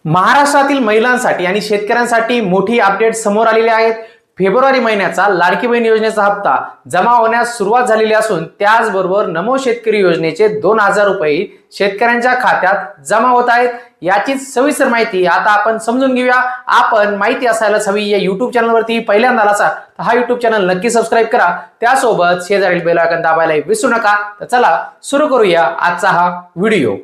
महाराष्ट्रातील महिलांसाठी आणि शेतकऱ्यांसाठी मोठी अपडेट समोर आलेली आहेत। फेब्रुवारी महिन्याचा लाडकी बहीण योजनेचा हप्ता जमा होण्यास सुरुवात झालेली असून त्याचबरोबर नमो शेतकरी योजनेचे 2000 रुपये शेतकऱ्यांच्या खात्यात जमा होत आहेत। याची सविस्तर माहिती आता आपण समजून घेऊया। आपण माहिती असायलाच हवी या YouTube चॅनलवरती पहिल्यांदा आलासा तर हा YouTube चॅनल नक्की सबस्क्राइब करा, त्यासोबत शेजारील बेल आयकॉन दाबायला विसरू नका। तर चला सुरू करूया आजचा हा व्हिडिओ।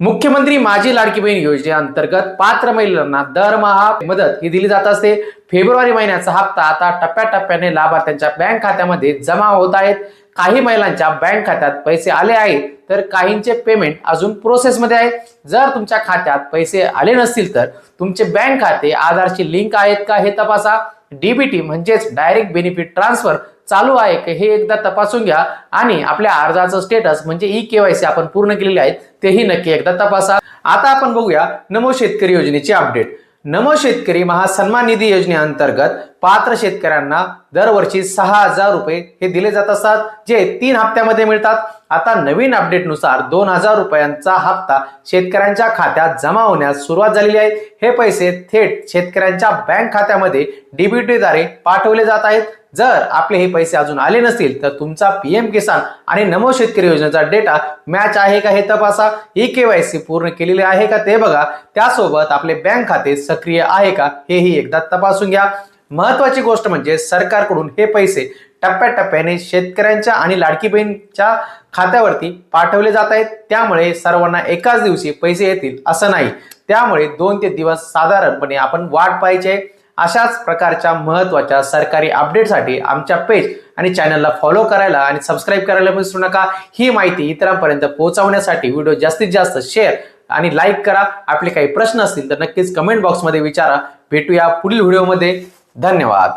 मुख्यमंत्री माझी लाडकी बहीण योजनेअंतर्गत पात्र महिलांना दरमहा मदत ही दिली जात असते। फेब्रुवारी महिन्याचा हप्ता आता टप्प्याटप्प्याने लाभार्थ्यांच्या बँक खात्यामध्ये जमा होत आहेत। काही महिलांच्या बँक खात्यात पैसे आले आहेत तर काहींचे पेमेंट अजून प्रोसेसमध्ये आहे। जर तुमच्या खात्यात पैसे आले नसतील तर तुमचे बँक खाते आधारशी लिंक आहेत का हे तपासा। डीबीटी म्हणजेच डायरेक्ट बेनिफिट ट्रान्सफर चालू आहे का हे एकदा तपासून घ्या आणि आपल्या अर्जाचं स्टेटस म्हणजे ई-केवायसी आपण पूर्ण केलेले आहे तेही नक्की एकदा तपासा। आता आपण बघूया नमो शेतकरी योजनेची अपडेट। नमो शेतकरी महासन्मान निधी योजनेअंतर्गत पात्र शेतकऱ्यांना दरवर्षी 6000 रुपये हे दिले जात असतात, जे 3 हप्त्यामध्ये मिळतात। आता नवीन अपडेटनुसार 2000 रुपयांचा हप्ता शेतकऱ्यांच्या खात्यात जमा होण्यास सुरुवात झालेली आहे। हे पैसे थेट शेतकऱ्यांच्या बँक खात्यामध्ये डीबीटीद्वारे पाठवले जात आहेत। जर आपले हे पैसे अजून आले नसतील तर तुमचा पीएम किसान आणि नमो शेतकरी योजनेचा डेटा मॅच आहे का हे तपासा। ई-केवायसी पूर्ण केलेले आहे का ते बघा, त्यासोबत आपले बँक खाते सक्रिय आहे का हेही एकदा तपासून घ्या। महत्त्वाची गोष्ट म्हणजे सरकारकडून हे पैसे टप्प्याटप्प्याने शेतकऱ्यांच्या आणि लाडकी बहीणच्या खात्यावरती पाठवले जात आहेत, त्यामुळे सर्वांना एकाच दिवशी पैसे येतील असं नाही। त्यामुळे 2 ते 3 दिवस साधारणपणे आपण वाट पाहायची। अशाच प्रकारच्या महत्त्वाच्या सरकारी अपडेटसाठी आमच्या पेज आणि चॅनलला फॉलो करायला आणि सबस्क्राइब करायला विसरू नका। ही माहिती इतरांपर्यंत पोहोचवण्यासाठी व्हिडिओ जास्तीत जास्त शेअर आणि लाईक करा। आपले काही प्रश्न असतील तर नक्कीच कमेंट बॉक्समध्ये विचारा। भेटूया पुढील व्हिडिओमध्ये। धन्यवाद।